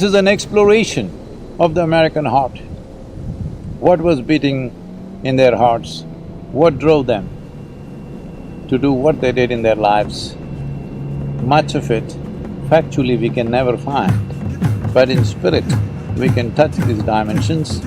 This is an exploration of the American heart. What was beating in their hearts? What drove them to do what they did in their lives? Much of it, factually, we can never find, but in spirit, we can touch these dimensions.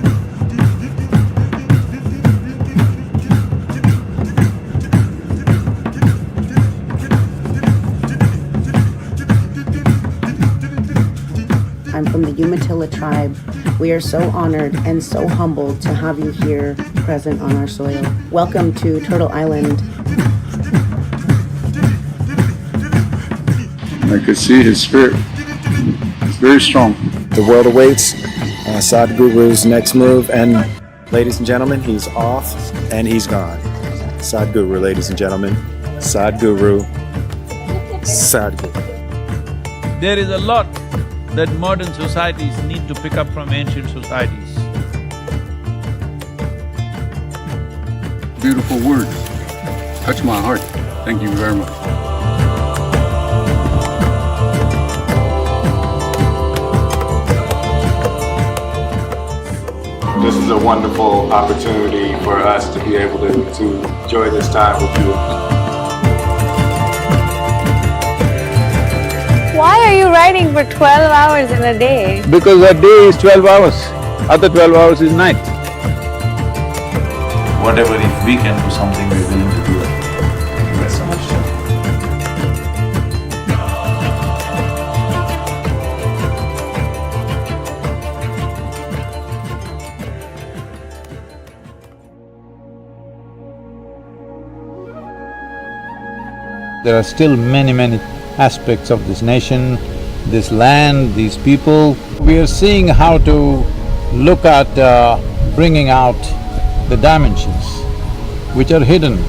I'm from the Umatilla tribe. We are so honored and so humbled to have you here present on our soil. Welcome to Turtle Island. I could see his spirit. It's very strong. The world awaits Sadhguru's next move, and ladies and gentlemen, he's off and he's gone. Sadhguru, ladies and gentlemen, Sadhguru, Sadhguru. There is a lot that modern societies need to pick up from ancient societies. Beautiful words. Touch my heart. Thank you very much. This is a wonderful opportunity for us to be able to enjoy this time with you. Why are you writing for 12 hours in a day? Because a day is 12 hours, other 12 hours is night. Whatever, if we can do something, we're willing to do it. Thank you guys so much. There are still many aspects of this nation, this land, these people. We are seeing how to look at bringing out the dimensions which are hidden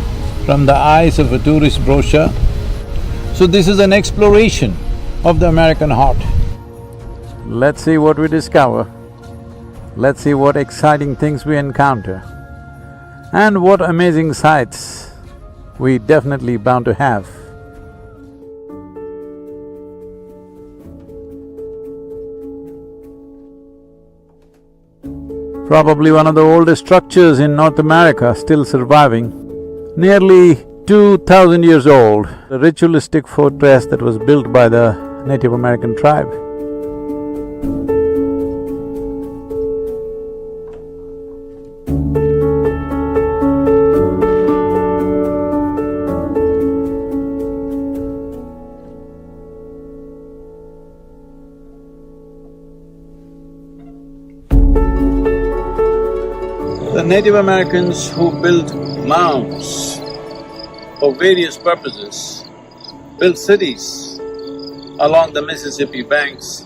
from the eyes of a tourist brochure. So this is an exploration of the American heart. Let's see what we discover. Let's see what exciting things we encounter and what amazing sights we definitely bound to have. Probably one of the oldest structures in North America still surviving, nearly 2,000 years old, a ritualistic fortress that was built by the Native American tribe. The Native Americans who built mounds for various purposes, built cities along the Mississippi banks.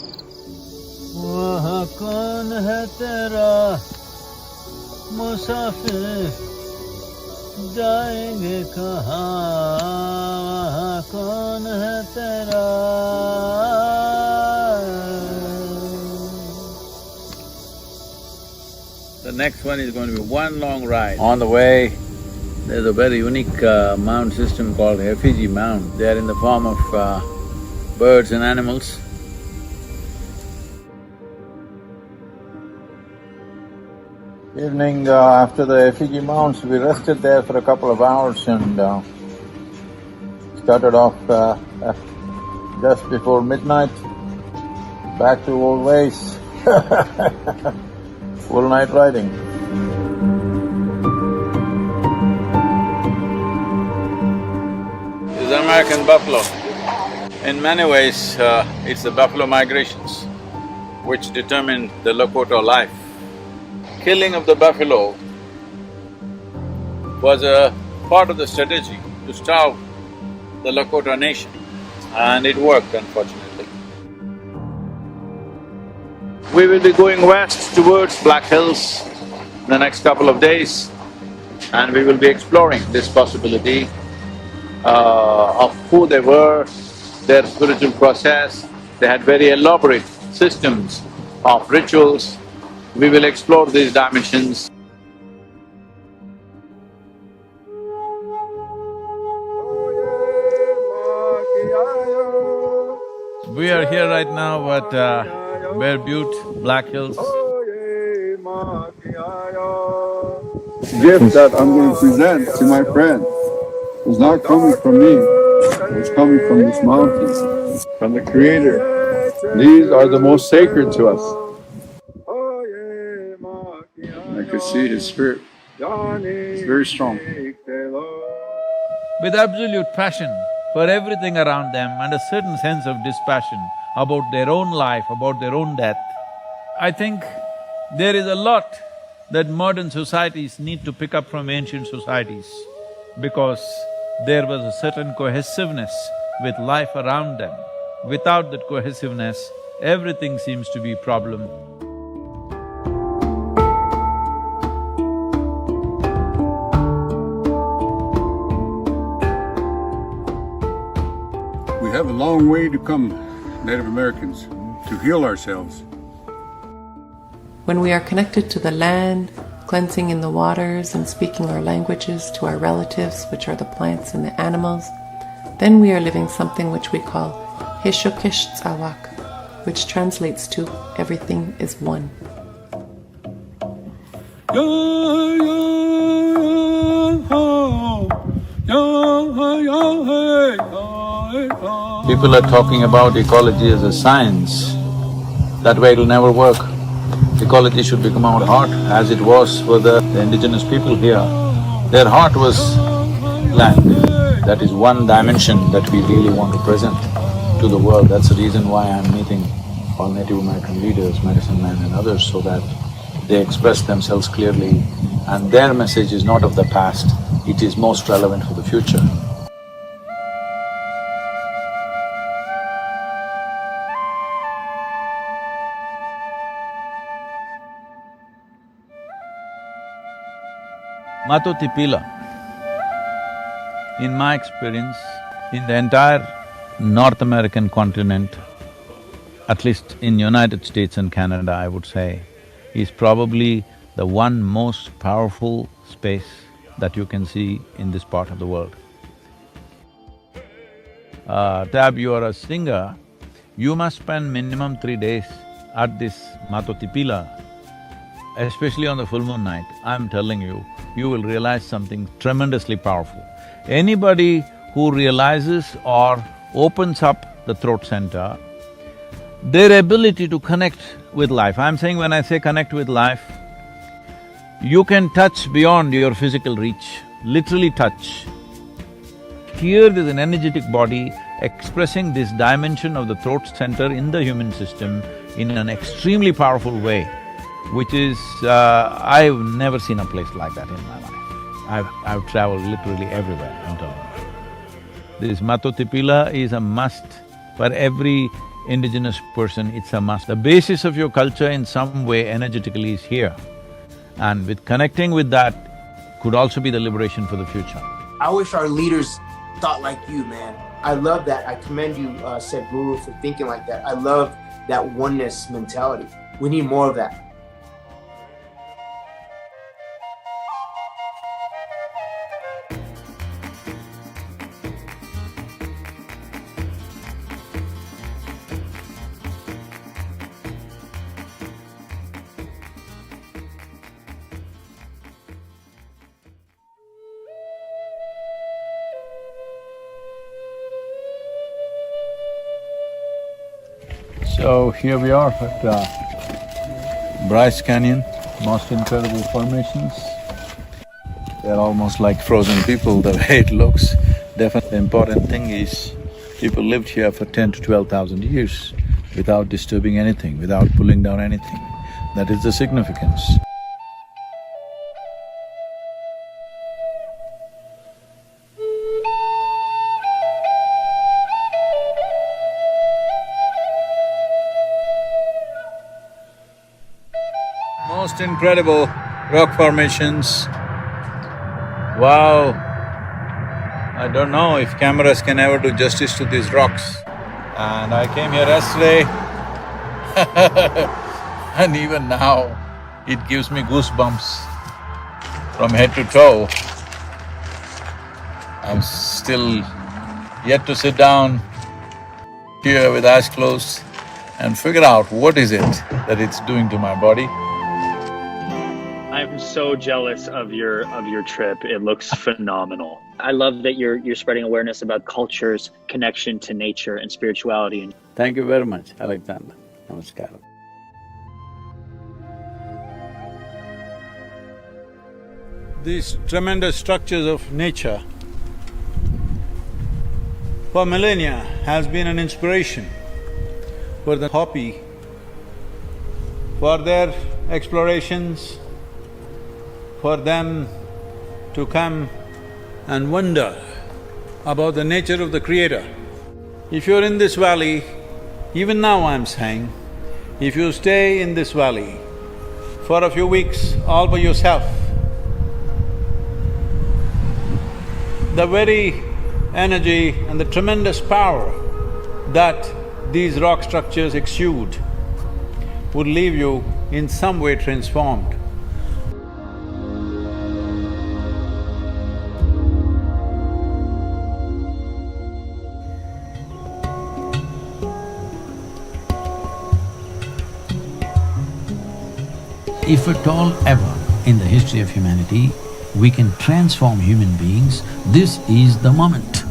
The next one is going to be one long ride. On the way, there's a very unique mound system called effigy mound. They are in the form of birds and animals. Evening, after the effigy mounds, we rested there for a couple of hours and started off just before midnight, back to old ways. Full night riding. This is the American buffalo. In many ways, it's the buffalo migrations which determined the Lakota life. Killing of the buffalo was a part of the strategy to starve the Lakota nation, and it worked, unfortunately. We will be going west towards Black Hills in the next couple of days, and we will be exploring this possibility of who they were, their spiritual process. They had very elaborate systems of rituals. We will explore these dimensions. We are here right now, but Bear Butte, Black Hills. Gift that I'm going to present to my friend is not coming from me. It's coming from this mountain, from the Creator. These are the most sacred to us. I could see his spirit. It's very strong. With absolute passion for everything around them and a certain sense of dispassion about their own life, about their own death. I think there is a lot that modern societies need to pick up from ancient societies because there was a certain cohesiveness with life around them. Without that cohesiveness, everything seems to be a problem. We have a long way to come, Native Americans, to heal ourselves. When we are connected to the land, cleansing in the waters and speaking our languages to our relatives, which are the plants and the animals, then we are living something which we call Hishokish Tzawak, which translates to everything is one. People are talking about ecology as a science. That way it'll never work. Ecology should become our heart, as it was for the indigenous people here. Their heart was land. That is one dimension that we really want to present to the world. That's the reason why I'm meeting all Native American leaders, medicine men and others, so that they express themselves clearly and their message is not of the past, it is most relevant for the future. Matotipila, in my experience, in the entire North American continent, at least in United States and Canada, I would say, is probably the one most powerful space that you can see in this part of the world. Tab, you are a singer, you must spend minimum 3 days at this Matotipila, especially on the full moon night. I'm telling you, you will realize something tremendously powerful. Anybody who realizes or opens up the throat center, their ability to connect with life, I'm saying when I say connect with life, you can touch beyond your physical reach, literally touch. Here there's an energetic body expressing this dimension of the throat center in the human system in an extremely powerful way, which is… I've never seen a place like that in my life. I've traveled literally everywhere, I'm telling you. This Matotipila is a must for every indigenous person, it's a must. The basis of your culture in some way energetically is here. And with connecting with that could also be the liberation for the future. I wish our leaders thought like you, man. I love that. I commend you, Sadhguru, for thinking like that. I love that oneness mentality. We need more of that. So here we are at Bryce Canyon, most incredible formations. They're almost like frozen people the way it looks. Definitely the important thing is people lived here for 10 to 12,000 years without disturbing anything, without pulling down anything. That is the significance. Most incredible rock formations. Wow! I don't know if cameras can ever do justice to these rocks. And I came here yesterday and even now it gives me goosebumps from head to toe. I'm still yet to sit down here with eyes closed and figure out what is it that it's doing to my body. I'm so jealous of your trip. It looks phenomenal. I love that you're spreading awareness about culture's connection to nature and spirituality. Thank you very much, Alexander. Namaskaram. These tremendous structures of nature for millennia has been an inspiration for the Hopi, for their explorations, for them to come and wonder about the nature of the Creator. If you're in this valley, even now I'm saying, if you stay in this valley for a few weeks all by yourself, the very energy and the tremendous power that these rock structures exude would leave you in some way transformed. If at all ever in the history of humanity we can transform human beings, this is the moment.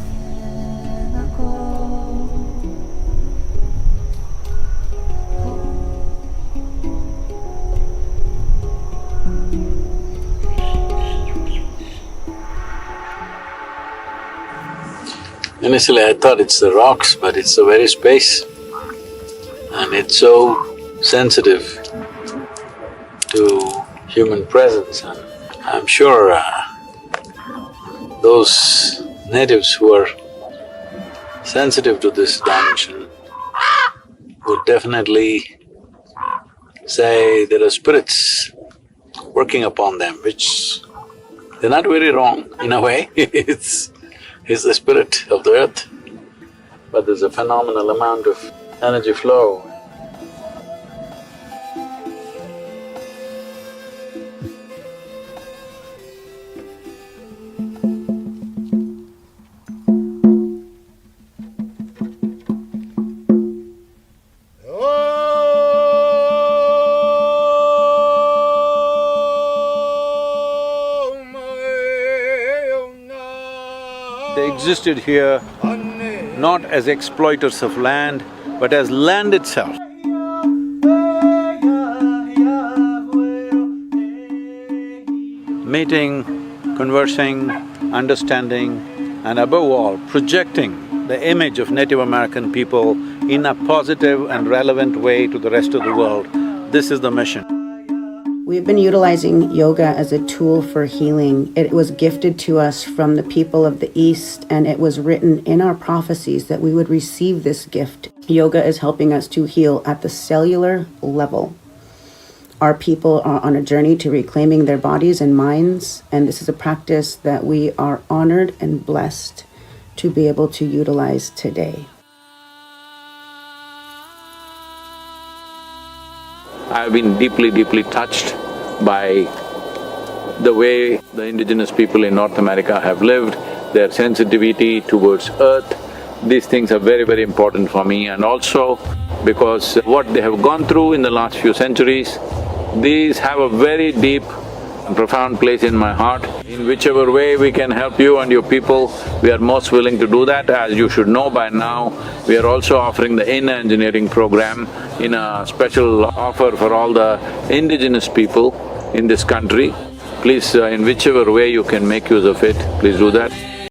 Initially I thought it's the rocks, but it's the very space, and it's so sensitive to human presence, and I'm sure those natives who are sensitive to this dimension would definitely say there are spirits working upon them, which they're not very wrong in a way. It's the spirit of the earth, but there's a phenomenal amount of energy flow. They existed here not as exploiters of land, but as land itself. Meeting, conversing, understanding, and above all, projecting the image of Native American people in a positive and relevant way to the rest of the world. This is the mission. We've been utilizing yoga as a tool for healing. It was gifted to us from the people of the East, and it was written in our prophecies that we would receive this gift. Yoga is helping us to heal at the cellular level. Our people are on a journey to reclaiming their bodies and minds, and this is a practice that we are honored and blessed to be able to utilize today. I've been deeply touched by the way the indigenous people in North America have lived, their sensitivity towards earth. These things are very important for me, and also because what they have gone through in the last few centuries, these have a very deep and profound place in my heart. In whichever way we can help you and your people, we are most willing to do that. As you should know by now, we are also offering the inner engineering program in a special offer for all the indigenous people in this country. Please, in whichever way you can make use of it, please do that.